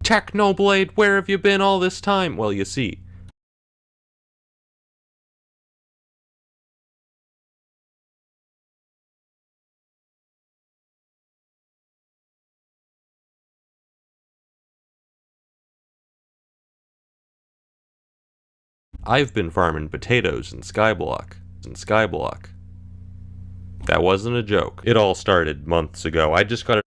Technoblade, where have you been all this time? Well, you see, I've been farming potatoes in Skyblock. That wasn't a joke. It all started months ago. I just got a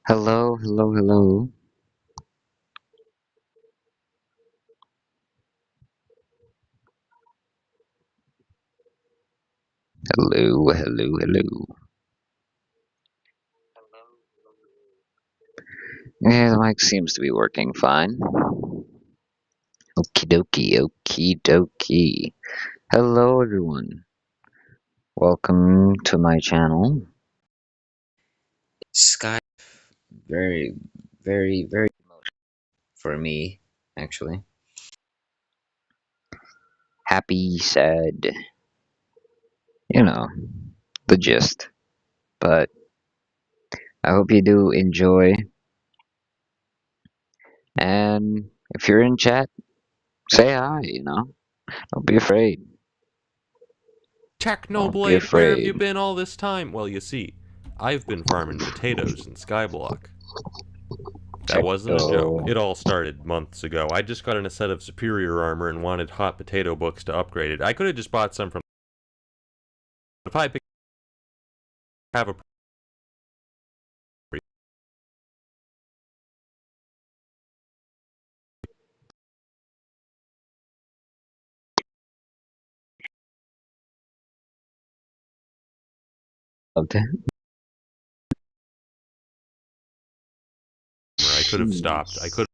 Hello, hello, hello. Hello, hello, hello. Yeah, the mic seems to be working fine. Okie dokie, okie dokie. Hello, everyone. Welcome to my channel. Sky, very, very emotional for me, actually. Happy, sad, you know, the gist. But I hope you do enjoy. And if you're in chat, say hi. Don't be afraid. Don't be Technoblade, where have afraid. you been all this time? Well, you see, I've been farming potatoes in Skyblock. That wasn't a joke. Checkto. It all started months ago. I just got in a set of superior armor and wanted hot potato books to upgrade it. I could have just bought some from. If I have a Okay. I could have stopped. I could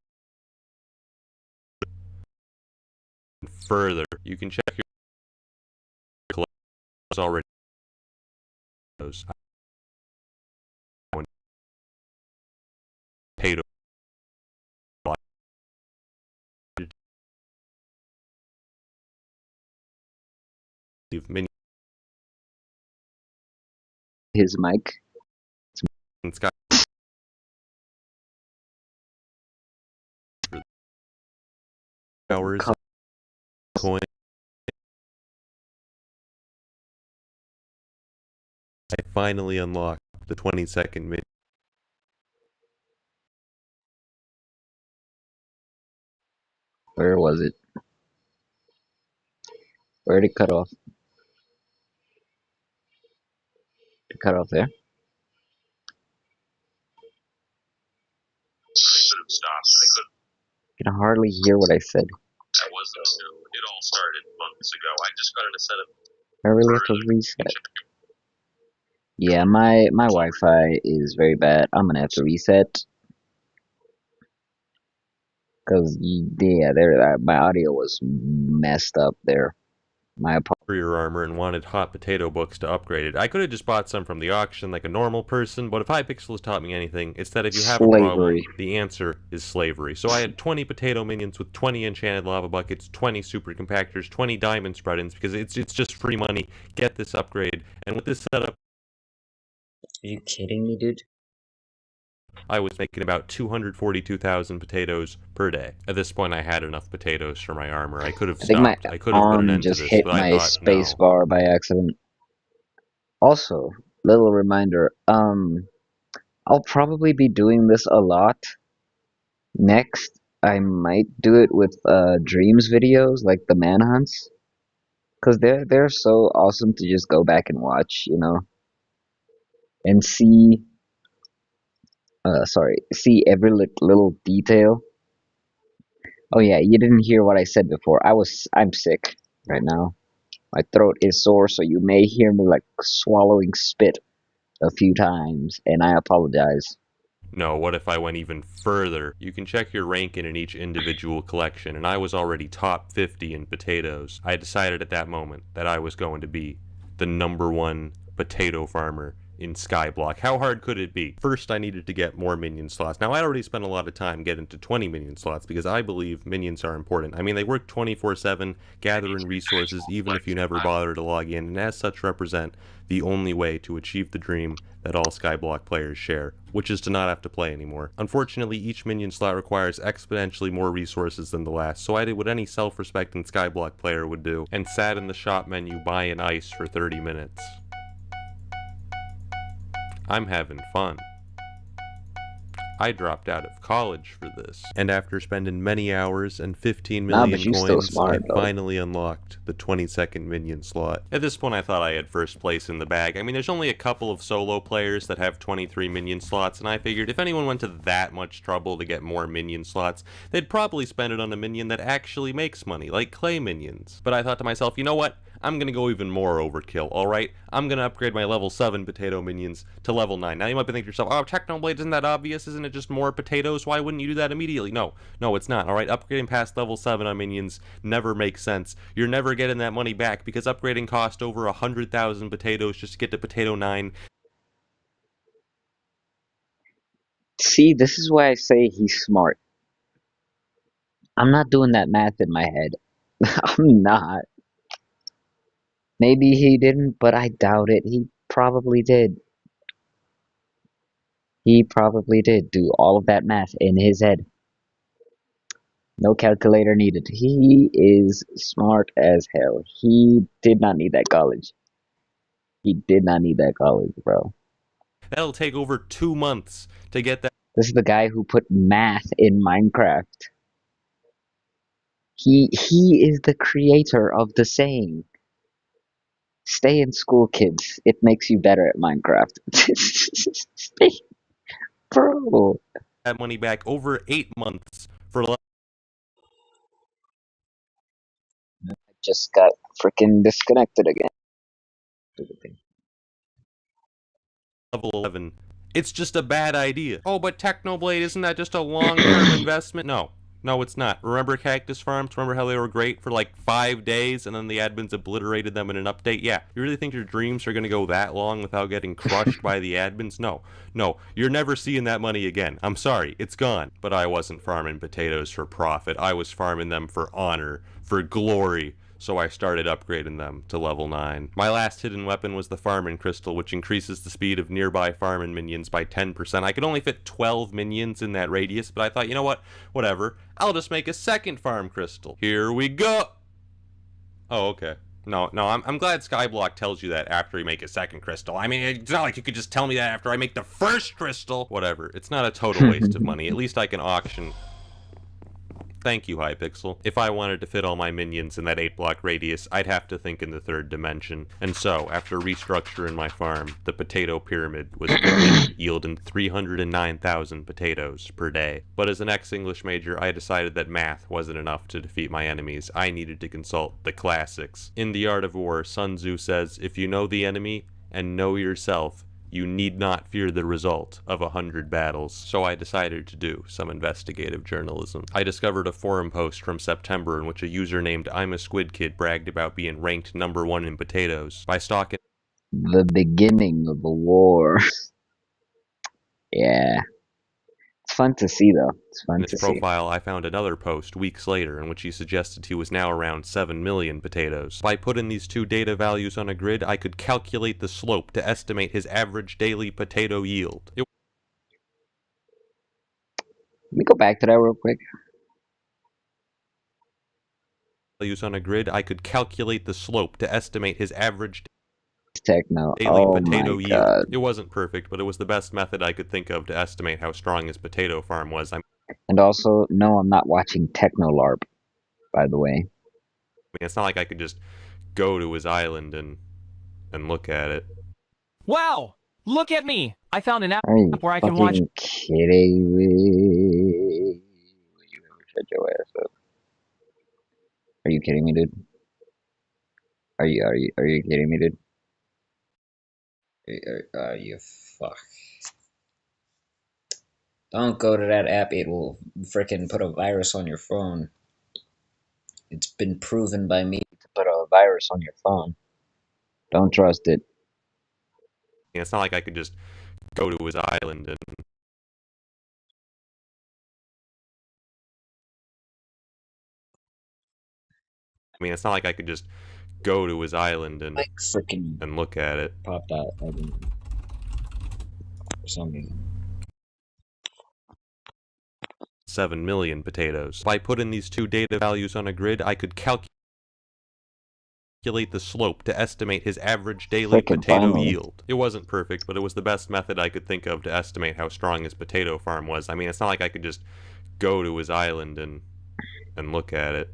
have further. You can check your collections already. I paid mini His mic. Sky hours coin. I finally unlocked the 20-second mini. Where was it? Where did it cut off? It cut off there. I can hardly hear what I said. That wasn't new. It all started months ago. I just got in a set of. I really have to reset. Yeah, my Wi-Fi is very bad. I'm gonna have to reset because yeah, my audio was messed up there. My apologies. Superior armor and wanted hot potato books to upgrade it. I could have just bought some from the auction like a normal person, but if Hypixel has taught me anything, it's that if you have a problem, Slavery. the answer is slavery. So I had 20 potato minions with 20 enchanted lava buckets, 20 super compactors, 20 diamond spread-ins, because it's just free money. Get this upgrade. And with this setup, Are you kidding me, dude? I was making about 242,000 potatoes per day. At this point, I had enough potatoes for my armor. I could have I think my stopped. I could have put an arm end to just this, hit but I my thought, space no. bar by accident. Also, little reminder, I'll probably be doing this a lot. Next, I might do it with dreams videos like the manhunts, cause they're so awesome to just go back and watch, and see every little detail. Oh yeah, you didn't hear what I said before. I'm sick right now. My throat is sore, so you may hear me like swallowing spit a few times, and I apologize. No, what if I went even further? You can check your ranking in each individual collection, and I was already top 50 in potatoes. I decided at that moment that I was going to be the #1 potato farmer in Skyblock. How hard could it be? First, I needed to get more minion slots. Now, I already spent a lot of time getting to 20 minion slots because I believe minions are important. I mean, they work 24/7, gathering resources even if you never bother to log in, and as such represent the only way to achieve the dream that all Skyblock players share, which is to not have to play anymore. Unfortunately, each minion slot requires exponentially more resources than the last, so I did what any self-respecting Skyblock player would do, and sat in the shop menu buying ice for 30 minutes. I'm having fun. I dropped out of college for this. And after spending many hours and 15 Nah, million but you still coins, I smart though. finally unlocked the 20-second minion slot. At this point, I thought I had first place in the bag. I mean, there's only a couple of solo players that have 23 minion slots, and I figured if anyone went to that much trouble to get more minion slots, they'd probably spend it on a minion that actually makes money, like clay minions. But I thought to myself, you know what? I'm gonna go even more overkill, alright? I'm gonna upgrade my level 7 potato minions to level 9. Now you might be thinking to yourself, oh, Technoblade, isn't that obvious? Isn't it just more potatoes? Why wouldn't you do that immediately? No, it's not, alright? Upgrading past level 7 on minions never makes sense. You're never getting that money back because upgrading cost over 100,000 potatoes just to get to potato 9. See, this is why I say he's smart. I'm not doing that math in my head. I'm not. Maybe he didn't, but I doubt it. He probably did. He probably did do all of that math in his head. No calculator needed. He is smart as hell. He did not need that college. He did not need that college, bro. That'll take over 2 months to get that. This is the guy who put math in Minecraft. He is the creator of the saying. Stay in school, kids. It makes you better at Minecraft. Stay, bro. That money back over 8 months for Just got freaking disconnected again. level 11. It's just a bad idea. Oh, but Technoblade, isn't that just a long-term investment? No, it's not. Remember Cactus Farms? Remember how they were great for like 5 days and then the admins obliterated them in an update? Yeah, you really think your dreams are going to go that long without getting crushed by the admins? No, you're never seeing that money again. I'm sorry, it's gone. But I wasn't farming potatoes for profit. I was farming them for honor, for glory. So I started upgrading them to level 9. My last hidden weapon was the Farming Crystal, which increases the speed of nearby farming minions by 10%. I could only fit 12 minions in that radius, but I thought, you know what? Whatever. I'll just make a second Farm Crystal. Here we go! Oh, okay. No, I'm glad Skyblock tells you that after you make a second crystal. I mean, it's not like you could just tell me that after I make the first crystal. Whatever. It's not a total waste of money. At least I can auction. Thank you, Hypixel. If I wanted to fit all my minions in that 8-block radius, I'd have to think in the third dimension. And so, after restructuring my farm, the potato pyramid was complete, yielding 309,000 potatoes per day. But as an ex-English major, I decided that math wasn't enough to defeat my enemies. I needed to consult the classics. In The Art of War, Sun Tzu says, if you know the enemy and know yourself, you need not fear the result of 100 battles. So I decided to do some investigative journalism. I discovered a forum post from September in which a user named I'm a Squid Kid bragged about being ranked #1 in potatoes. By stalking The beginning of a war. Yeah. It's fun to see, though. It's fun his to see. profile, I found another post weeks later in which he suggested he was now around 7 million potatoes. By putting these two data values on a grid, I could calculate the slope to estimate his average daily potato yield. Let me go back to that real quick. Values on a grid, I could calculate the slope to estimate his average Techno. daily Oh potato my yield. god. It wasn't perfect, but it was the best method I could think of to estimate how strong his potato farm was. I And also, no, I'm not watching Technolarp, by the way. mean, it's not like I could just go to his island and look at it. Wow! Look at me! I found an app Are you where I can watch. fucking kidding me? Will you ever shut your ass up? Are you kidding me, dude? Are you kidding me, dude? Are you fuck? Don't go to that app. It will frickin' put a virus on your phone. It's been proven by me to put a virus on your phone. Don't trust it. It's not like I could just go to his island and it's not like I could just go to his island and Like freaking look at it. popped out. I don't know. For some reason. 7 million potatoes. If I put in these two data values on a grid, I could calculate the slope to estimate his average daily Frickin' potato finally. yield. It wasn't perfect, but it was the best method I could think of to estimate how strong his potato farm was. I mean, it's not like I could just go to his island and look at it.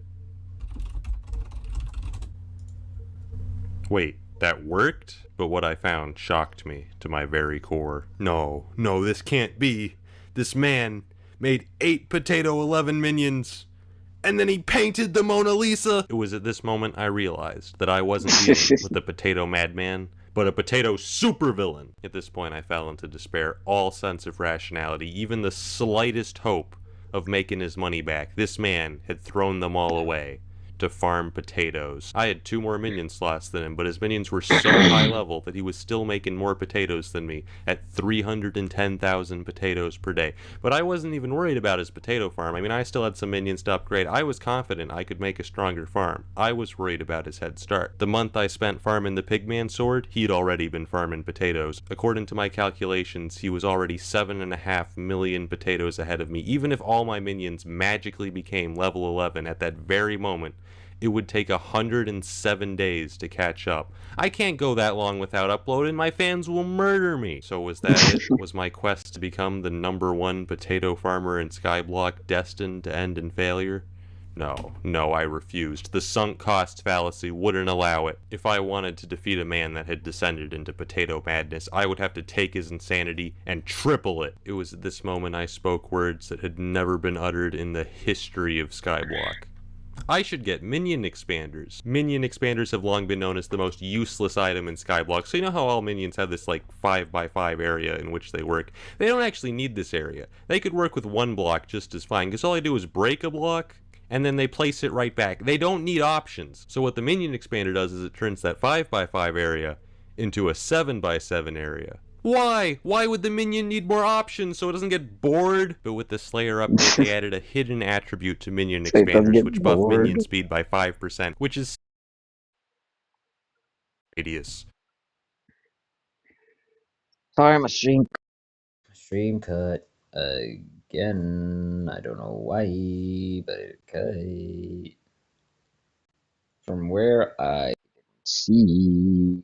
Wait, that worked? But what I found shocked me to my very core. No, this can't be. This man made 8 potato 11 minions, and then he painted the Mona Lisa! It was at this moment I realized that I wasn't dealing with a potato madman, but a potato supervillain. At this point I fell into despair, all sense of rationality, even the slightest hope of making his money back. This man had thrown them all away to farm potatoes. I had 2 more minion slots than him, but his minions were so high level that he was still making more potatoes than me at 310,000 potatoes per day. But I wasn't even worried about his potato farm. I mean, I still had some minions to upgrade. I was confident I could make a stronger farm. I was worried about his head start. The month I spent farming the Pigman sword, he'd already been farming potatoes. According to my calculations, he was already 7.5 million potatoes ahead of me. Even if all my minions magically became level 11 at that very moment, it would take 107 days to catch up. I can't go that long without uploading. My fans will murder me. So was that it? Was my quest to become the #1 potato farmer in Skyblock destined to end in failure? No, I refused. The sunk cost fallacy wouldn't allow it. If I wanted to defeat a man that had descended into potato madness, I would have to take his insanity and triple it. It was at this moment I spoke words that had never been uttered in the history of Skyblock. I should get minion expanders. Minion expanders have long been known as the most useless item in Skyblock. So you know how all minions have this like 5x5 area in which they work? They don't actually need this area. They could work with 1 block just as fine, because all they do is break a block and then they place it right back. They don't need options. So what the minion expander does is it turns that 5x5 area into a 7x7 area. Why? Why would the minion need more options so it doesn't get bored? But with the Slayer update, they added a hidden attribute to minion So it doesn't expanders, get which buff bored. minion speed by 5%, which is radius. Sorry, my stream cut again. I don't know why, but it cut. From where I see.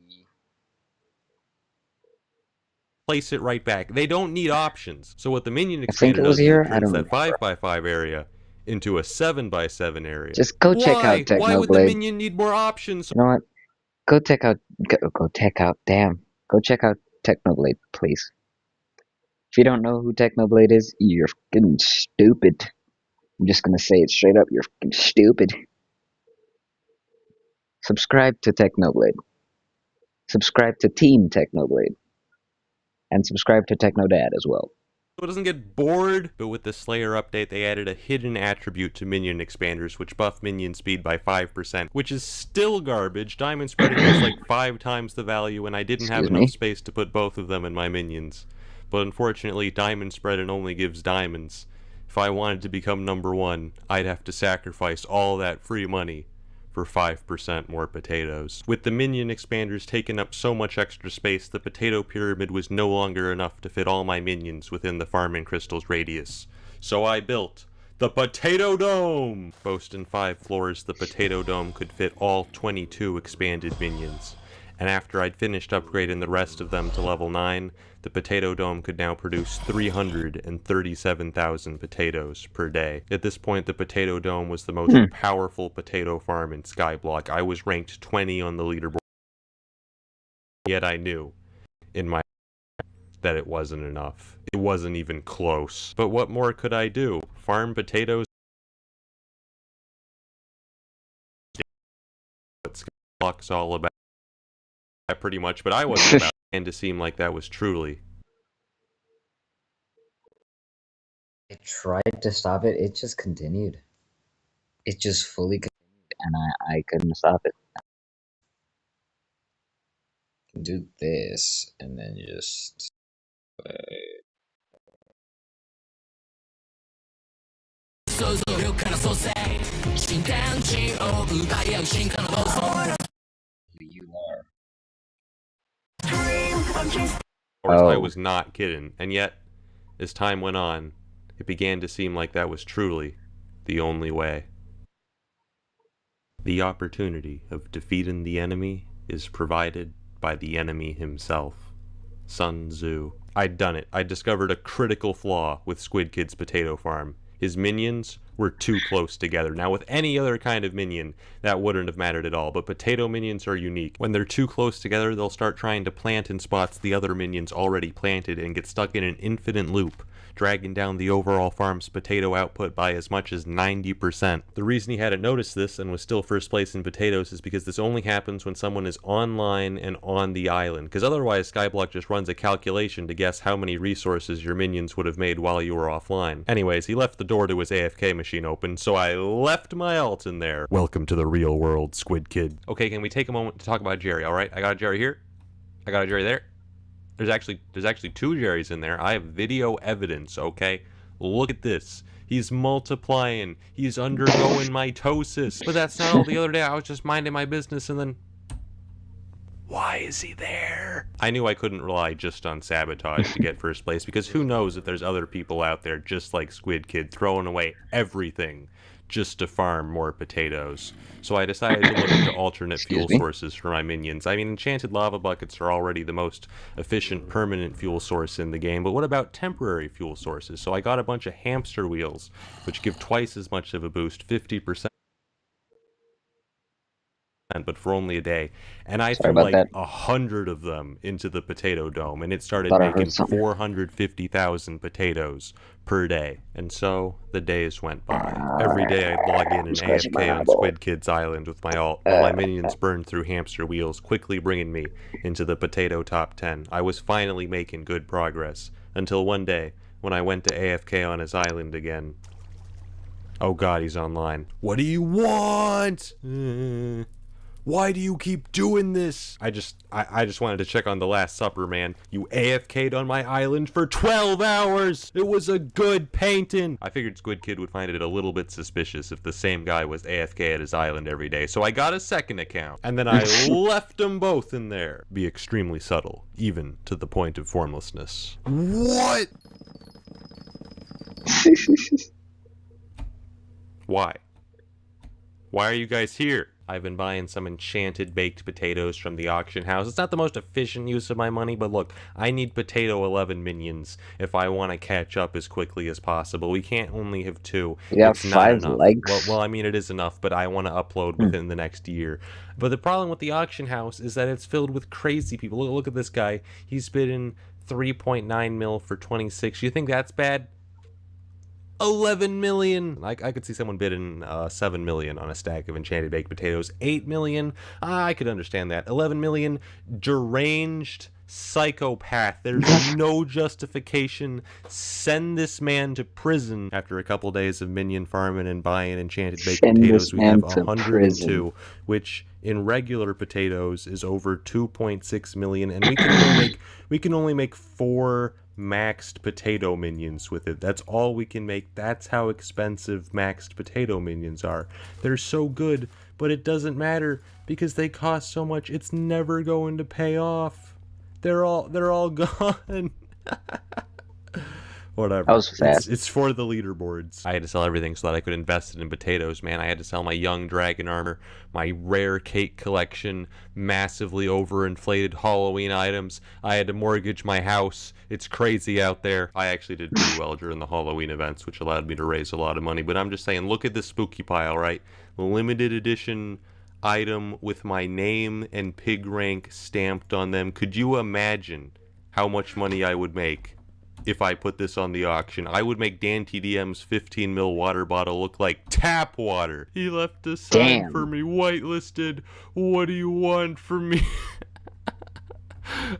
Place it right back. They don't need options. So what the minion I think expander it was does is it here. I turns don't that remember. 5x5 area into a 7x7 area. Just go check out Why? Why would the Technoblade. minion need more options? You know what? Go check out. Damn. Go check out Technoblade, please. If you don't know who Technoblade is, you're fucking stupid. I'm just gonna say it straight up. You're fucking stupid. Subscribe to Technoblade. Subscribe to Team Technoblade. And subscribe to Technodad as well. So it doesn't get bored. But with the Slayer update, they added a hidden attribute to minion expanders, which buff minion speed by 5%, which is still garbage. Diamond spreading was like 5 times the value, and I didn't have enough space to put both of them in my minions. But unfortunately, diamond spreading only gives diamonds. If I wanted to become #1, I'd have to sacrifice all that free money for 5% more potatoes. With the minion expanders taking up so much extra space, the potato pyramid was no longer enough to fit all my minions within the farming crystal's radius. So I built the Potato Dome! Boasting 5 floors, the Potato Dome could fit all 22 expanded minions. And after I'd finished upgrading the rest of them to level 9, the Potato Dome could now produce 337,000 potatoes per day. At this point, the Potato Dome was the most powerful potato farm in Skyblock. I was ranked 20 on the leaderboard. Yet I knew, in my that it wasn't enough. It wasn't even close. But what more could I do? Farm potatoes? What Skyblock's all about. Pretty much, but I wasn't about and to seem like that was truly. I tried to stop it, it just continued. It just fully continued, and I couldn't stop it. do this and then just you are. I was not kidding, and yet, as time went on, it began to seem like that was truly the only way. The opportunity of defeating the enemy is provided by the enemy himself. Sun Tzu. I'd done it. I discovered a critical flaw with Squid Kid's potato farm. His minions were too close together. Now, with any other kind of minion, that wouldn't have mattered at all, but potato minions are unique. When they're too close together, they'll start trying to plant in spots the other minions already planted and get stuck in an infinite loop, dragging down the overall farm's potato output by as much as 90%. The reason he hadn't noticed this and was still first place in potatoes is because this only happens when someone is online and on the island, because otherwise Skyblock just runs a calculation to guess how many resources your minions would have made while you were offline. Anyways, he left the door to his AFK machine open, so I left my alt in there. Welcome to the real world, Squid Kid. Okay, can we take a moment to talk about Jerry, alright? I got a Jerry here. I got a Jerry there. There's actually two Jerrys in there. I have video evidence, okay? Look at this. He's multiplying. He's undergoing mitosis. But that's not all. The other day I was just minding my business and then... Why is he there? I knew I couldn't rely just on sabotage to get first place, because who knows if there's other people out there just like Squid Kid throwing away everything just to farm more potatoes. So I decided to look into alternate fuel sources for my minions. I mean, enchanted lava buckets are already the most efficient permanent fuel source in the game, but what about temporary fuel sources? So I got a bunch of hamster wheels, which give twice as much of a boost, 50%. But for only a day, and I threw like 100 of them into the potato dome, and it started making 450,000 potatoes per day. And so the days went by. Every day I'd log in and AFK on Squid Kid's island with my alt, while my minions burned through hamster wheels, quickly bringing me into the potato top 10. I was finally making good progress, until one day, when I went to AFK on his island again. Oh god, he's online. What do you want? Why do you keep doing this? I just wanted to check on the Last Supper, man. You AFK'd on my island for 12 hours! It was a good painting! I figured Squid Kid would find it a little bit suspicious if the same guy was AFK at his island every day, so I got a second account. And then I left them both in there. Be extremely subtle, even to the point of formlessness. What? Why? Why are you guys here? I've been buying some enchanted baked potatoes from the auction house. It's not the most efficient use of my money, but look, I need potato 11 minions if I want to catch up as quickly as possible. We can't only have 2. You have 5 likes? Well, I mean, it is enough, but I want to upload within the next year. But the problem with the auction house is that it's filled with crazy people. Look at this guy. He's bidding 3.9 mil for 26. You think that's bad? 11 million. I could see someone bidding 7 million on a stack of enchanted baked potatoes. 8 million. I could understand that. 11 million. Deranged psychopath. There's no justification. Send this man to prison. After a couple days of minion farming and buying enchanted baked potatoes, we have 102, which in regular potatoes is over 2.6 million, and we can only make 4 maxed potato minions with it. That's all we can make. That's how expensive maxed potato minions are. They're so good, but it doesn't matter because they cost so much. It's never going to pay off. They're all gone. Whatever. That was fast. It's for the leaderboards. I had to sell everything so that I could invest it in potatoes, man. I had to sell my young dragon armor, my rare cake collection, massively overinflated Halloween items. I had to mortgage my house. It's crazy out there. I actually did pretty well during the Halloween events, which allowed me to raise a lot of money. But I'm just saying, look at this spooky pile, right? Limited edition item with my name and pig rank stamped on them. Could you imagine how much money I would make if I put this on the auction? I would make Dan TDM's 15 mil water bottle look like tap water. He left a sign for me, whitelisted. What do you want from me?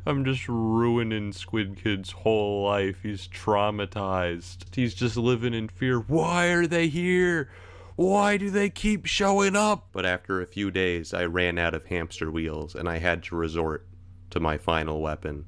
I'm just ruining Squid Kid's whole life. He's traumatized. He's just living in fear. Why are they here? Why do they keep showing up? But after a few days, I ran out of hamster wheels, and I had to resort to my final weapon.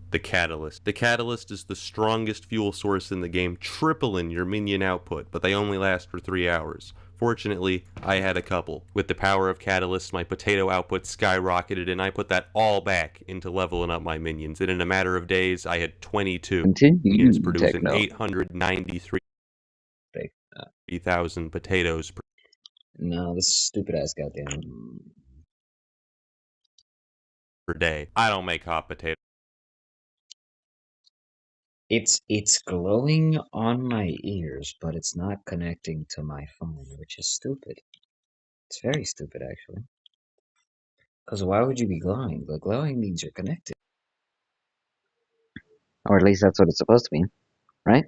The Catalyst. The Catalyst is the strongest fuel source in the game, tripling your minion output, but they only last for 3 hours. Fortunately, I had a couple. With the power of Catalyst, my potato output skyrocketed, and I put that all back into leveling up my minions. And in a matter of days, I had 22 Continue, minions producing Techno. 893,000 potatoes per No, this stupid ass goddamn. day. I don't make hot potatoes. It's glowing on my ears, but it's not connecting to my phone, which is stupid. It's very stupid, actually. Because why would you be glowing? The glowing means you're connected. Or at least that's what it's supposed to be, right?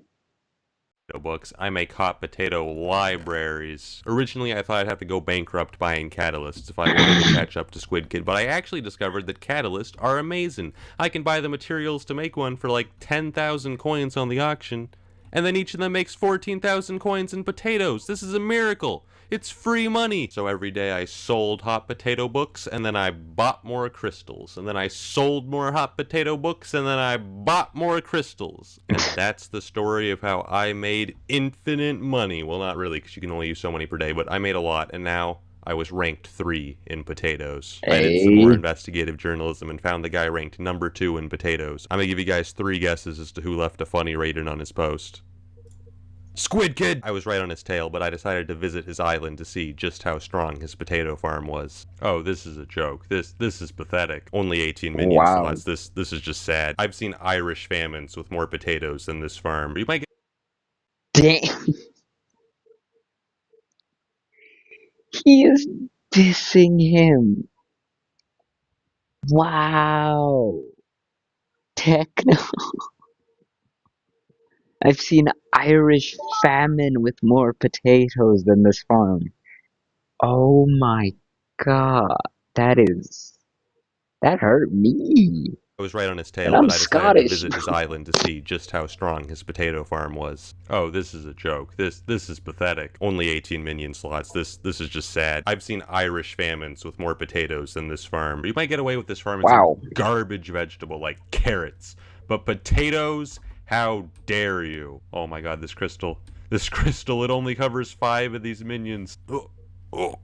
Books. I make hot potato libraries. Originally, I thought I'd have to go bankrupt buying catalysts if I wanted to catch up to Squid Kid, but I actually discovered that catalysts are amazing. I can buy the materials to make one for like 10,000 coins on the auction, and then each of them makes 14,000 coins in potatoes. This is a miracle. It's free money. So every day I sold hot potato books, and then I bought more crystals, and then I sold more hot potato books, and then I bought more crystals. And that's the story of how I made infinite money. Well, not really, because you can only use so many per day, but I made a lot, and now I was ranked 3 in potatoes. I did some more investigative journalism and found the guy ranked number 2 in potatoes. I'm gonna give you guys 3 guesses as to who left a funny rating on his post. Squid Kid! I was right on his tail, but I decided to visit his island to see just how strong his potato farm was. Oh, this is a joke. This is pathetic. Only 18 minion Wow. slots. This is just sad. I've seen Irish famines with more potatoes than this farm. You might get Damn. He is dissing him. Wow. Techno. I've seen Irish famine with more potatoes than this farm. Oh my god. That hurt me. I was right on his tail, And I'm but I decided Scottish. to visit his island to see just how strong his potato farm was. Oh, this is a joke. This is pathetic. Only 18 minion slots. This is just sad. I've seen Irish famines with more potatoes than this farm. You might get away with this farm in Wow. some garbage vegetable like carrots, but potatoes, how dare you? Oh my god, this crystal. This crystal, it only covers 5 of these minions. Oh,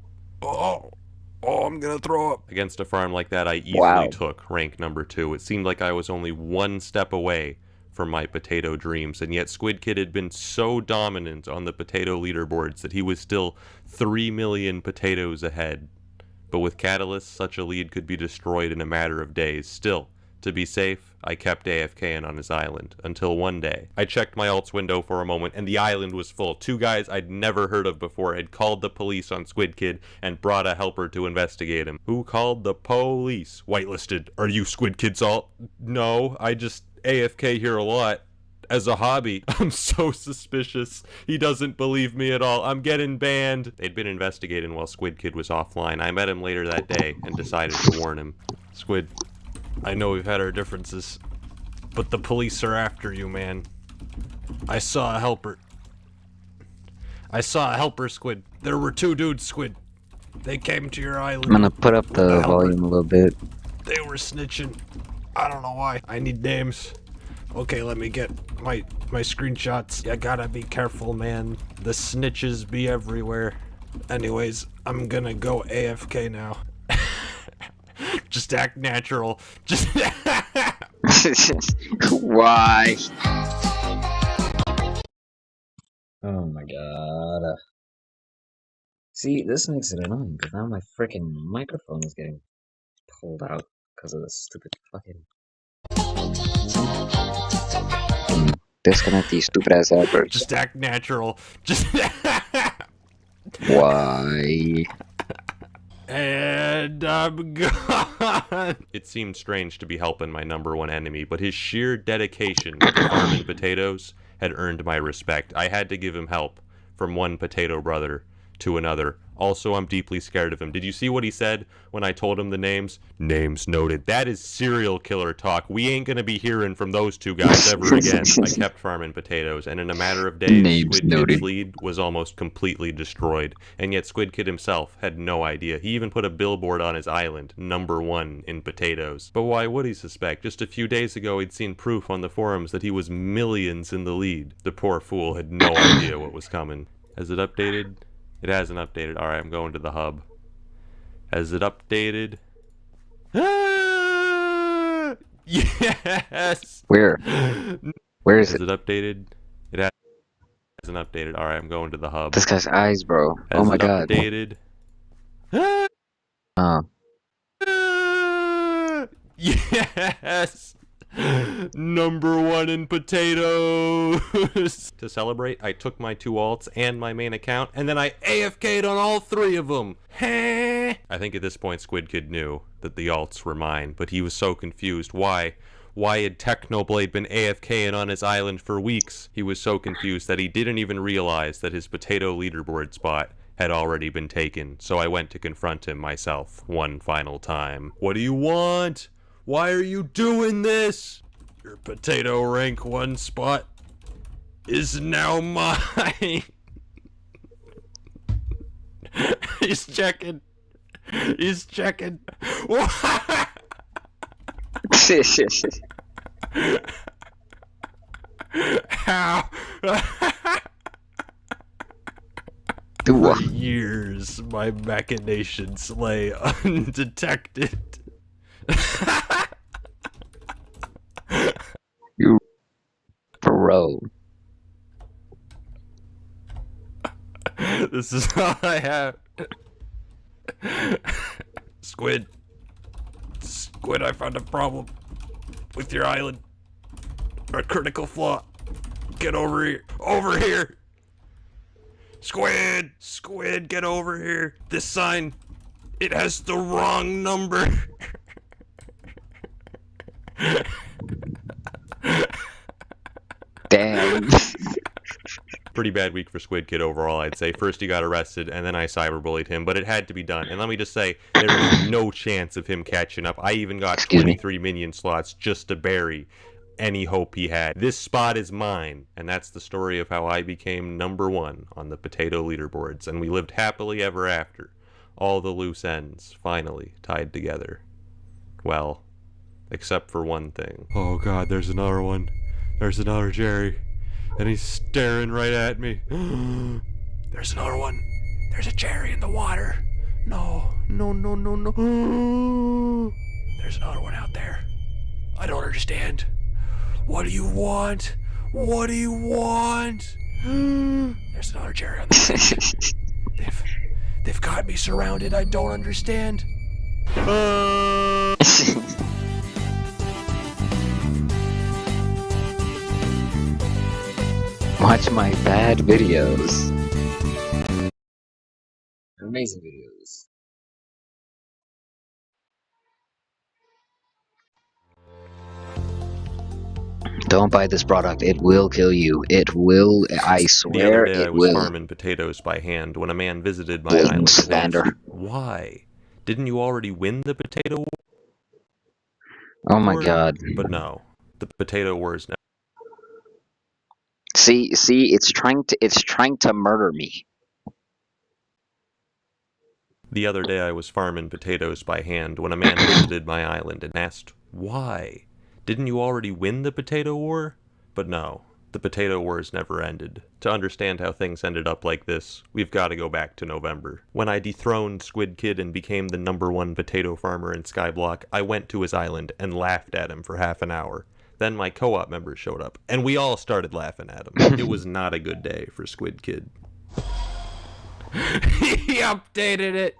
I'm gonna throw up. Against a farm like that, I easily Wow. took rank number 2. It seemed like I was only 1 step away from my potato dreams, and yet Squid Kid had been so dominant on the potato leaderboards that he was still 3 million potatoes ahead. But with Catalyst, such a lead could be destroyed in a matter of days. Still, to be safe, I kept AFKing on his island, until one day. I checked my alts window for a moment, and the island was full. 2 guys I'd never heard of before had called the police on Squid Kid and brought a helper to investigate him. Who called the police? Whitelisted. Are you Squid Kid's alt? No, I just AFK here a lot. As a hobby. I'm so suspicious. He doesn't believe me at all. I'm getting banned. They'd been investigating while Squid Kid was offline. I met him later that day and decided to warn him. Squid, I know we've had our differences, but the police are after you, man. I saw a helper. Squid. There were 2 dudes, Squid. They came to your island. I'm gonna put up the volume a little bit. They were snitching. I don't know why. I need names. Okay, let me get my screenshots. You gotta be careful, man. The snitches be everywhere. Anyways, I'm gonna go AFK now. Just act natural. Just Why? Oh my god. See, this makes it annoying, because now my freaking microphone is getting pulled out because of this stupid fucking... Disconnect these stupid ass adverts. just act natural. Just Why? And I'm gone. It seemed strange to be helping my number 1 enemy, but his sheer dedication to farming potatoes had earned my respect. I had to give him help from one potato brother to another. Also, I'm deeply scared of him. Did you see what he said when I told him the names? Names noted. That is serial killer talk. We ain't gonna be hearing from those two guys ever again. I kept farming potatoes, and in a matter of days, Names Squid noted. Kid's lead was almost completely destroyed. And yet Squid Kid himself had no idea. He even put a billboard on his island, #1 in potatoes. But why would he suspect? Just a few days ago, he'd seen proof on the forums that he was millions in the lead. The poor fool had no idea what was coming. Has it updated? It hasn't updated. Alright, I'm going to the hub. Has it updated? Ah! Yes! Where? Where is Has it? it updated? It hasn't updated. Alright, I'm going to the hub. This guy's eyes, bro. Oh Has my it god. updated? Ah! Oh. Yes! #1 in potatoes! To celebrate, I took my 2 alts and my main account, and then I AFK'd on all 3 of them. I think at this point Squid Kid knew that the alts were mine, but he was so confused. Why? Why had Technoblade been AFKing on his island for weeks? He was so confused that he didn't even realize that his potato leaderboard spot had already been taken, so I went to confront him myself one final time. What do you want? Why are you doing this? Your potato rank 1 spot is now mine. He's checking. He's checking. How? For years, my machinations lay undetected. You bro. This is all I have. Squid. Squid, I found a problem with your island. A critical flaw. Get over here. Over here! Squid! Squid, get over here. This sign, it has the wrong number. Damn. Pretty bad week for Squid Kid overall, I'd say. First he got arrested, and then I cyberbullied him, but it had to be done. And let me just say, there was no chance of him catching up. I even got Excuse me. 23 minion slots just to bury any hope he had. This spot is mine, and that's the story of how I became #1 on the potato leaderboards, and we lived happily ever after. All the loose ends finally tied together. Well, except for one thing. Oh god, there's another one. There's another Jerry. And he's staring right at me. There's another one. There's a Jerry in the water. No, no, no, no, no. There's another one out there. I don't understand. What do you want? What do you want? There's another Jerry on the island. They've got me surrounded. I don't understand. Watch my bad videos. Amazing videos. Don't buy this product. It will kill you. It will. I The swear other day I it was will. farming potatoes by hand when a man visited my Blatant island and slander. asked, why? Didn't you already win the potato war? Oh my god. But no, the potato war is See, it's trying to murder me. The other day I was farming potatoes by hand when a man visited my island and asked, why? Didn't you already win the potato war? But no, the potato wars never ended. To understand how things ended up like this, we've got to go back to November. When I dethroned Squid Kid and became the #1 potato farmer in Skyblock, I went to his island and laughed at him for half an hour. Then my co-op members showed up, and we all started laughing at him. It was not a good day for Squid Kid. He updated it!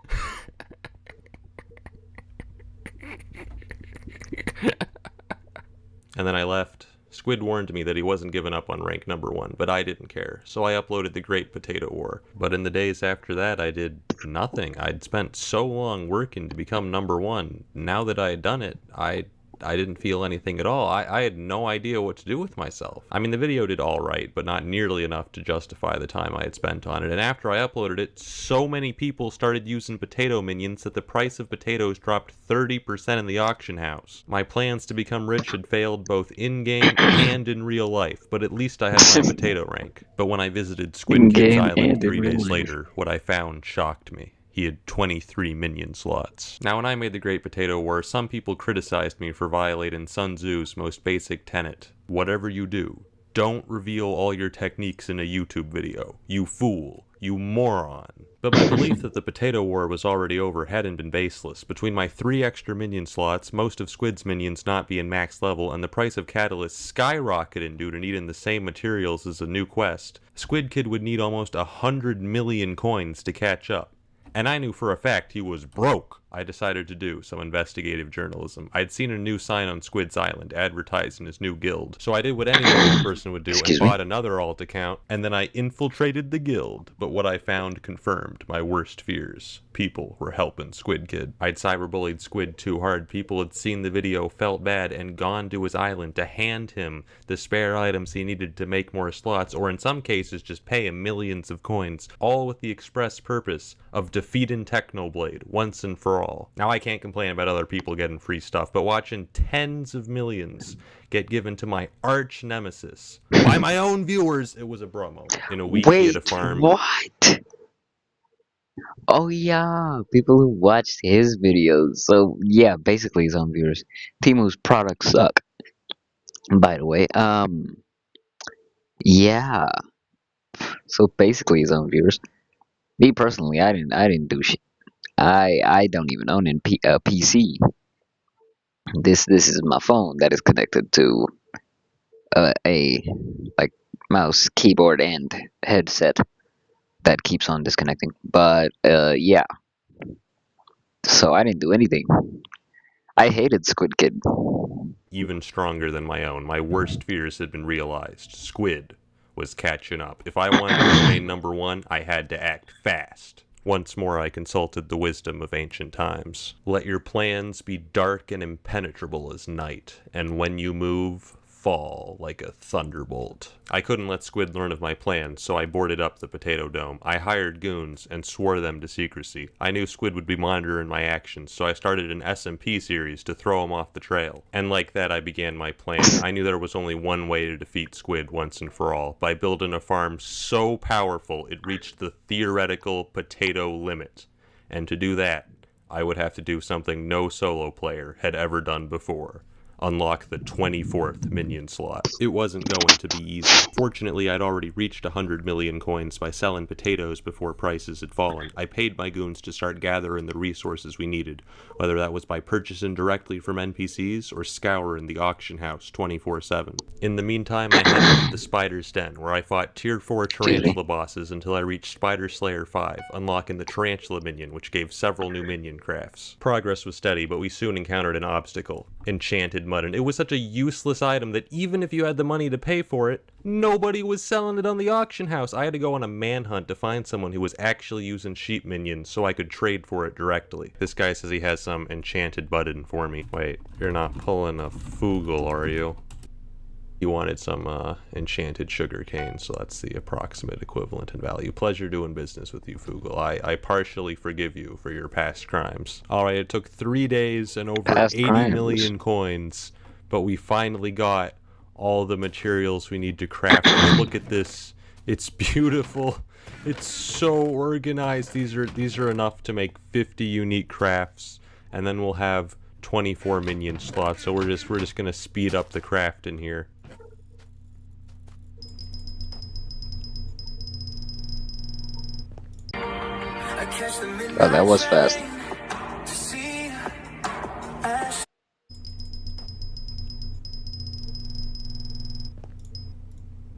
And then I left. Squid warned me that he wasn't giving up on rank #1, but I didn't care, so I uploaded the Great Potato War. But in the days after that, I did nothing. I'd spent so long working to become #1. Now that I had done it, I I didn't feel anything at all. I had no idea what to do with myself. I mean, the video did all right, but not nearly enough to justify the time I had spent on it. And after I uploaded it, so many people started using potato minions that the price of potatoes dropped 30% in the auction house. My plans to become rich had failed both in-game and in real life, but at least I had my potato rank. But when I visited Squid In Kid's game Island and in 3 real days life. later, what I found shocked me. He had 23 minion slots. Now, when I made the Great Potato War, some people criticized me for violating Sun Tzu's most basic tenet. Whatever you do, don't reveal all your techniques in a YouTube video. You fool. You moron. But my belief that the Potato War was already over hadn't been baseless. Between my 3 extra minion slots, most of Squid's minions not being max level, and the price of catalysts skyrocketing due to needing the same materials as a new quest, Squid Kid would need almost 100 million coins to catch up. And I knew for a fact he was broke. I decided to do some investigative journalism. I'd seen a new sign on Squid's Island advertising his new guild. So I did what any normal person would do and Excuse me? bought another alt account, and then I infiltrated the guild. But what I found confirmed my worst fears. People were helping Squid Kid. I'd cyberbullied Squid too hard. People had seen the video, felt bad, and gone to his island to hand him the spare items he needed to make more slots, or in some cases just pay him millions of coins, all with the express purpose of defeating Technoblade once and for all. Now, I can't complain about other people getting free stuff, but watching tens of millions get given to my arch nemesis by my own viewers, it was a bro moment. In a week, he had a Wait, farm. what? Oh yeah, people who watched his videos. So yeah, basically his own viewers. Timu's products suck. By the way, yeah. So basically his own viewers. Me personally, I didn't do shit. I don't even own a PC. This is my phone that is connected to a like mouse, keyboard, and headset that keeps on disconnecting. But yeah. So I didn't do anything. I hated Squid Kid. Even stronger than my own. My worst fears had been realized. Squid was catching up. If I wanted to remain number one, I had to act fast. Once more I consulted the wisdom of ancient times. Let your plans be dark and impenetrable as night, and when you move, fall like a thunderbolt. I couldn't let Squid learn of my plans, so I boarded up the Potato Dome. I hired goons and swore them to secrecy. I knew Squid would be monitoring my actions, so I started an SMP series to throw him off the trail. And like that, I began my plan. I knew there was only one way to defeat Squid once and for all, by building a farm so powerful it reached the theoretical potato limit. And to do that, I would have to do something no solo player had ever done before. Unlock the 24th minion slot. It wasn't going to be easy. Fortunately, I'd already reached 100 million coins by selling potatoes before prices had fallen. I paid my goons to start gathering the resources we needed, whether that was by purchasing directly from NPCs or scouring the auction house 24/7. In the meantime, I headed to the Spider's Den, where I fought Tier 4 Tarantula bosses until I reached Spider Slayer 5, unlocking the Tarantula minion, which gave several new minion crafts. Progress was steady, but we soon encountered an obstacle. Enchanted mud, and it was such a useless item that even if you had the money to pay for it, nobody was selling it on the auction house. I had to go on a manhunt to find someone who was actually using sheep minions so I could trade for it directly. This guy says he has some enchanted button for me. Wait, you're not pulling a Fugle, are you? You wanted some enchanted sugar cane, so that's the approximate equivalent in value. Pleasure doing business with you, Fugle. I partially forgive you for your past crimes. Alright, it took 3 days and over Past 80 crimes. million coins, but we finally got all the materials we need to craft. Look at this. It's beautiful. It's so organized. These are enough to make 50 unique crafts, and then we'll have 24 minion slots. So we're just gonna speed up the craft in here. Oh, that was fast.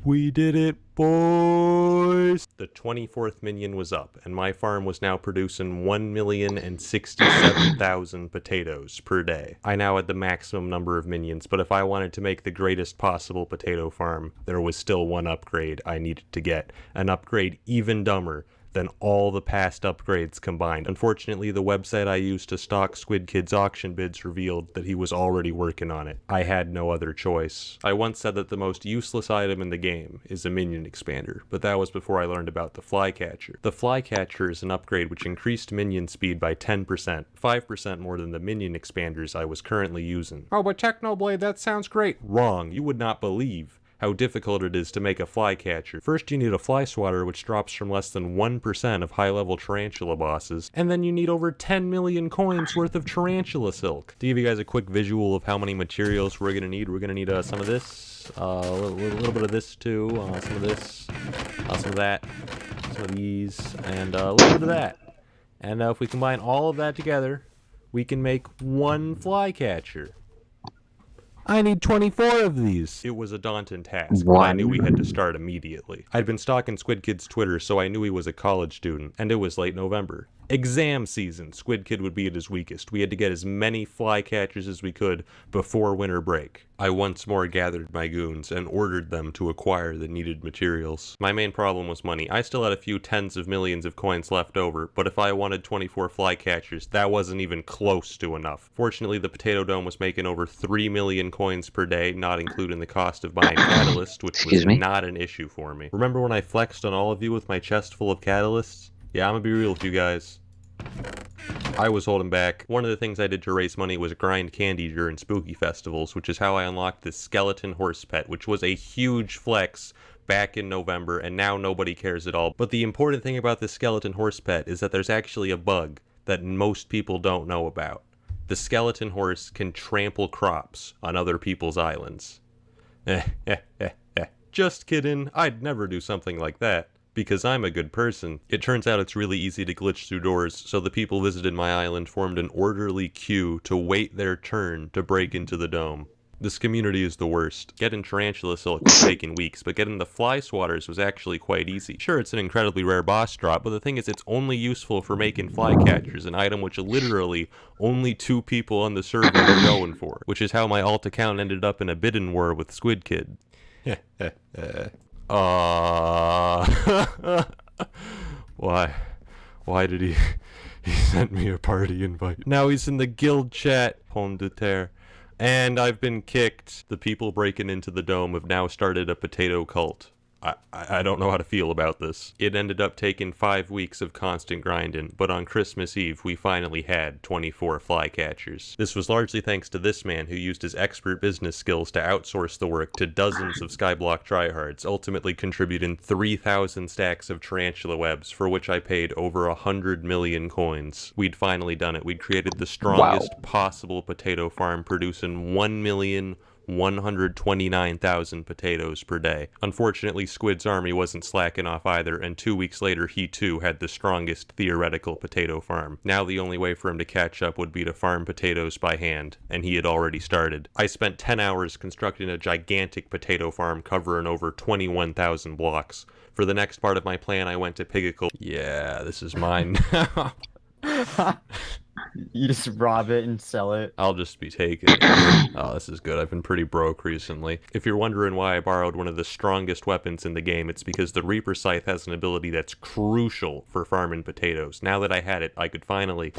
We did it, boys! The 24th minion was up, and my farm was now producing 1,067,000 potatoes per day. I now had the maximum number of minions, but if I wanted to make the greatest possible potato farm, there was still one upgrade I needed to get. An upgrade even dumber than all the past upgrades combined. Unfortunately, the website I used to stock Squid Kid's auction bids revealed that he was already working on it. I had no other choice. I once said that the most useless item in the game is a minion expander, but that was before I learned about the flycatcher. The flycatcher is an upgrade which increased minion speed by 10%, 5% more than the minion expanders I was currently using. Oh, but Technoblade, that sounds great. Wrong. You would not believe how difficult it is to make a flycatcher. First you need a fly swatter, which drops from less than 1% of high-level tarantula bosses, and then you need over 10 million coins worth of tarantula silk. To give you guys a quick visual of how many materials we're gonna need some of this, a little bit of this too, some of this, some of that, some of these, and a little bit of that. And if we combine all of that together, we can make one flycatcher. I need 24 of these. It was a daunting task, but I knew we had to start immediately. I'd been stalking Squid Kid's Twitter, so I knew he was a college student, and it was late November. Exam season. Squid Kid would be at his weakest. We had to get as many flycatchers as we could before winter break. I once more gathered my goons and ordered them to acquire the needed materials. My main problem was money. I still had a few tens of millions of coins left over, but if I wanted 24 flycatchers, that wasn't even close to enough. Fortunately, the Potato Dome was making over 3 million coins per day, not including the cost of buying catalyst, which was not an issue for me. Remember when I flexed on all of you with my chest full of catalysts? Yeah, I'm gonna be real with you guys. I was holding back. One of the things I did to raise money was grind candy during spooky festivals, which is how I unlocked this skeleton horse pet, which was a huge flex back in November, and now nobody cares at all. But the important thing about this skeleton horse pet is that there's actually a bug that most people don't know about. The skeleton horse can trample crops on other people's islands. Just kidding. I'd never do something like that, because I'm a good person. It turns out it's really easy to glitch through doors, so the people visited my island formed an orderly queue to wait their turn to break into the dome. This community is the worst. Getting tarantula silk was taking weeks, but getting the fly swatters was actually quite easy. Sure, it's an incredibly rare boss drop, but the thing is it's only useful for making flycatchers, an item which literally only 2 people on the server are going for, which is how my alt account ended up in a bidding war with Squid Kid. Why did he sent me a party invite? Now he's in the guild chat, pomme de terre. And I've been kicked. The people breaking into the dome have now started a potato cult. I don't know how to feel about this. It ended up taking 5 weeks of constant grinding, but on Christmas Eve we finally had 24 flycatchers. This was largely thanks to this man who used his expert business skills to outsource the work to dozens of Skyblock tryhards, ultimately contributing 3,000 stacks of tarantula webs, for which I paid over 100 million coins. We'd finally done it. We'd created the strongest possible potato farm, producing 1,129,000 potatoes per day. Unfortunately, Squid's army wasn't slacking off either, and 2 weeks later he too had the strongest theoretical potato farm. Now the only way for him to catch up would be to farm potatoes by hand, and he had already started. I spent 10 hours constructing a gigantic potato farm covering over 21,000 blocks. For the next part of my plan, I went to Pigacle. Yeah, this is mine now. You just rob it and sell it. I'll just be taking it. Oh, this is good. I've been pretty broke recently. If you're wondering why I borrowed one of the strongest weapons in the game, it's because the Reaper Scythe has an ability that's crucial for farming potatoes. Now that I had it, I could finally...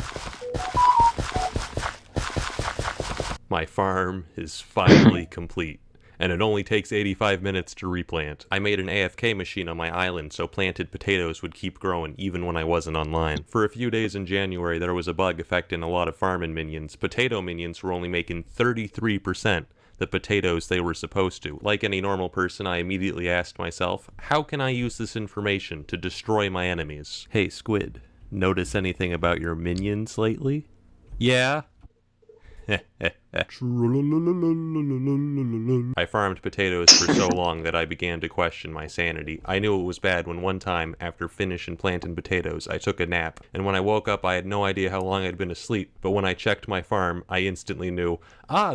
My farm is finally complete, and it only takes 85 minutes to replant. I made an AFK machine on my island so planted potatoes would keep growing even when I wasn't online. For a few days in January, there was a bug affecting a lot of farming minions. Potato minions were only making 33% the potatoes they were supposed to. Like any normal person, I immediately asked myself, how can I use this information to destroy my enemies? Hey, Squid, notice anything about your minions lately? Yeah? I farmed potatoes for so long that I began to question my sanity. I knew it was bad when one time, after finishing planting potatoes, I took a nap, and when I woke up I had no idea how long I'd been asleep, but when I checked my farm, I instantly knew,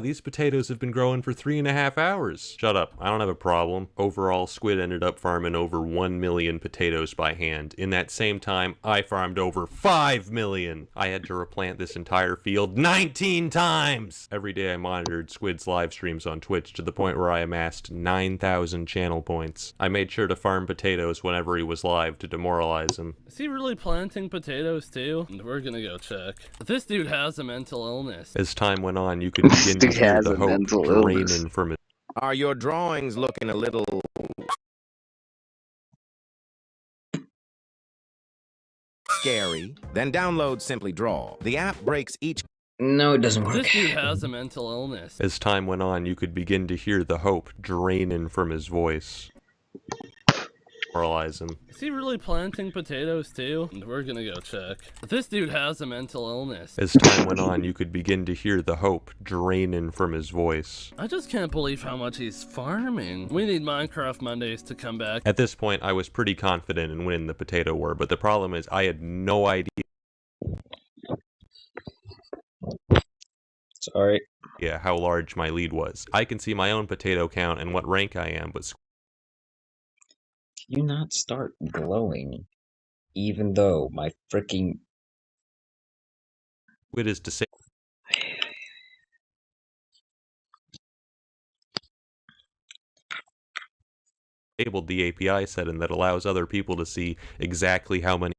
these potatoes have been growing for 3.5 hours. Shut up, I don't have a problem. Overall, Squid ended up farming over 1 million potatoes by hand. In that same time, I farmed over 5 million. I had to replant this entire field 19 times! Every every day I monitored Squid's live streams on Twitch to the point where I amassed 9,000 channel points. I made sure to farm potatoes whenever he was live to demoralize him. Is he really planting potatoes too? We're gonna go check. This dude has a mental illness. As time went on, you could begin to Dude hear has the a hope mental illness. draining from his Are your drawings looking a little scary? Then download Simply Draw. The app breaks each No, it doesn't work. This dude has a mental illness. As time went on, you could begin to hear the hope draining from his voice. Demoralize him. Is he really planting potatoes too? We're gonna go check. This dude has a mental illness. As time went on, you could begin to hear the hope draining from his voice. I just can't believe how much he's farming. We need Minecraft Mondays to come back. At this point, I was pretty confident in winning the potato war, but the problem is I had no idea Sorry. how large my lead was. I can see my own potato count and what rank I am, but Can you not start glowing? Even though my freaking... Squid is disabled the API setting that allows other people to see exactly how many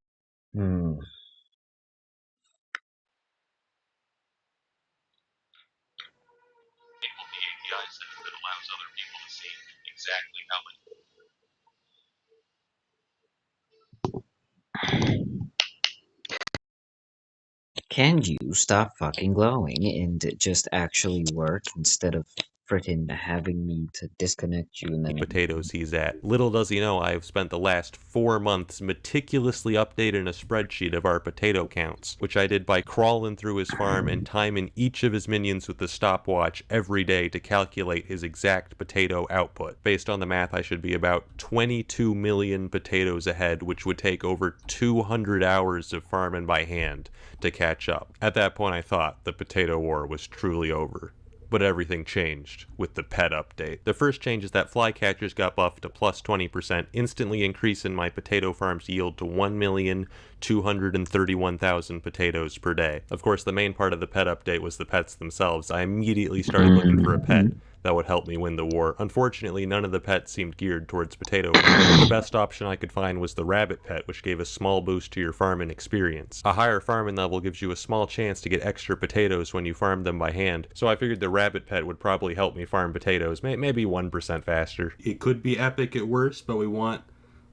Can you stop fucking glowing and just actually work instead of frickin' having me to disconnect you and then... potatoes he's at. Little does he know I have spent the last 4 months meticulously updating a spreadsheet of our potato counts, which I did by crawling through his farm and timing each of his minions with the stopwatch every day to calculate his exact potato output. Based on the math, I should be about 22 million potatoes ahead, which would take over 200 hours of farming by hand to catch up. At that point, I thought the potato war was truly over. But everything changed with the pet update. The first change is that flycatchers got buffed to plus 20%, instantly increasing my potato farm's yield to 1,231,000 potatoes per day. Of course, the main part of the pet update was the pets themselves. I immediately started looking for a pet that would help me win the war. Unfortunately, none of the pets seemed geared towards potato farming. The best option I could find was the rabbit pet, which gave a small boost to your farming experience. A higher farming level gives you a small chance to get extra potatoes when you farm them by hand, so I figured the rabbit pet would probably help me farm potatoes, maybe 1% faster. It could be epic at worst, but we want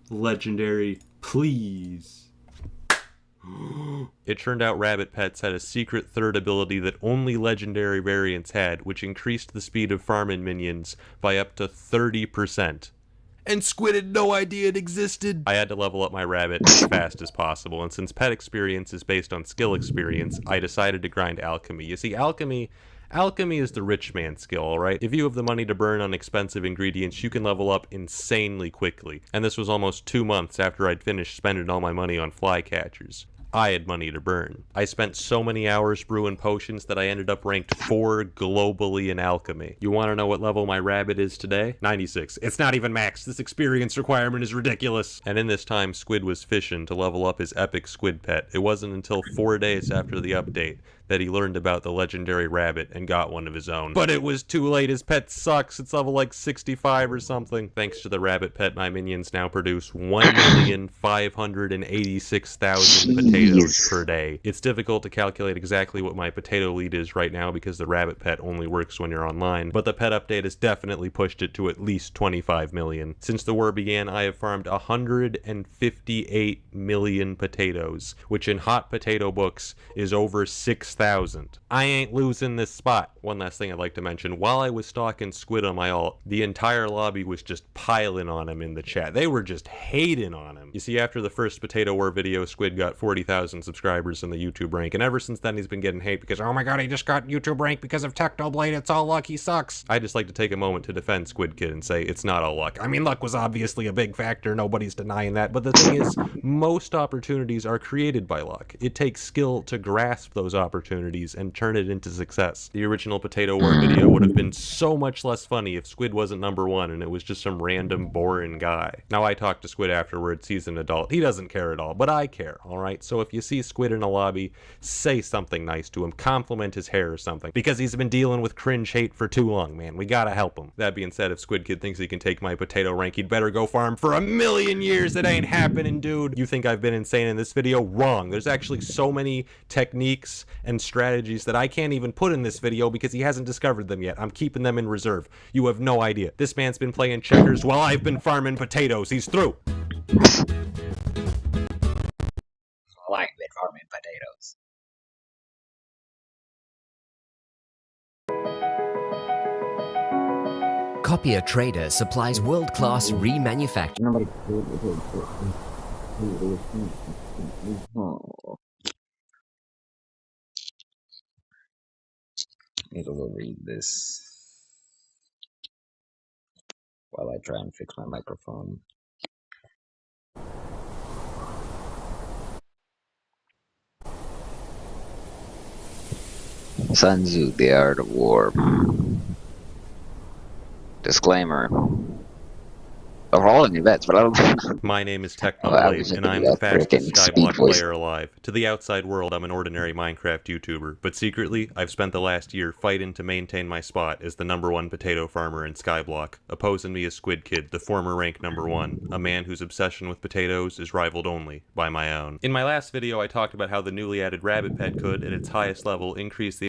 legendary, please. It turned out rabbit pets had a secret third ability that only legendary variants had, which increased the speed of farming minions by up to 30%. And Squid had no idea it existed! I had to level up my rabbit as fast as possible, and since pet experience is based on skill experience, I decided to grind alchemy. You see, alchemy is the rich man skill, alright? If you have the money to burn on expensive ingredients, you can level up insanely quickly. And this was almost 2 months after I'd finished spending all my money on flycatchers. I had money to burn. I spent so many hours brewing potions that I ended up ranked 4 globally in alchemy. You want to know what level my rabbit is today? 96. It's not even max. This experience requirement is ridiculous. And in this time, Squid was fishing to level up his epic squid pet. It wasn't until 4 days after the update that he learned about the legendary rabbit and got one of his own. But it was too late. His pet sucks. It's level like 65 or something. Thanks to the rabbit pet, my minions now produce 1,586,000 potatoes per day. It's difficult to calculate exactly what my potato lead is right now because the rabbit pet only works when you're online, but the pet update has definitely pushed it to at least 25 million. Since the war began, I have farmed 158 million potatoes, which in hot potato books is over 6,000. I ain't losing this spot. One last thing I'd like to mention. While I was stalking Squid on my alt, the entire lobby was just piling on him in the chat. They were just hating on him. You see, after the first Potato War video, Squid got 40,000 subscribers in the YouTube rank, and ever since then he's been getting hate because, oh my god, he just got YouTube rank because of Technoblade, it's all luck, he sucks. I just like to take a moment to defend Squid Kid and say it's not all luck. I mean, luck was obviously a big factor, nobody's denying that, but the thing is, most opportunities are created by luck. It takes skill to grasp those opportunities opportunities and turn it into success. The original Potato War video would have been so much less funny if Squid wasn't number one and it was just some random boring guy. Now I talked to Squid afterwards, he's an adult. He doesn't care at all, but I care, alright? So if you see Squid in a lobby, say something nice to him, compliment his hair or something, because he's been dealing with cringe hate for too long, man. We gotta help him. That being said, if Squid Kid thinks he can take my potato rank, he'd better go farm for 1,000,000 years. It ain't happening, dude. You think I've been insane in this video? Wrong. There's actually so many techniques and strategies that I can't even put in this video because he hasn't discovered them yet. I'm keeping them in reserve. You have no idea. This man's been playing checkers while I've been farming potatoes. He's through. Well, I've been farming potatoes. Copier Trader supplies world-class remanufacturing. Nobody. Need to go read this while I try and fix my microphone. Sun Tzu, The Art of War. Disclaimer. We're all in events, but I don't. My name is I Technoblade, was and I'm thinking the that freaking fastest speed Skyblock voice. player alive. To the outside world, I'm an ordinary Minecraft YouTuber, but secretly, I've spent the last year fighting to maintain my spot as the #1 potato farmer in Skyblock. Opposing me is Squid Kid, the former rank #1, a man whose obsession with potatoes is rivaled only by my own. In my last video, I talked about how the newly added rabbit pet could, at its highest level, increase the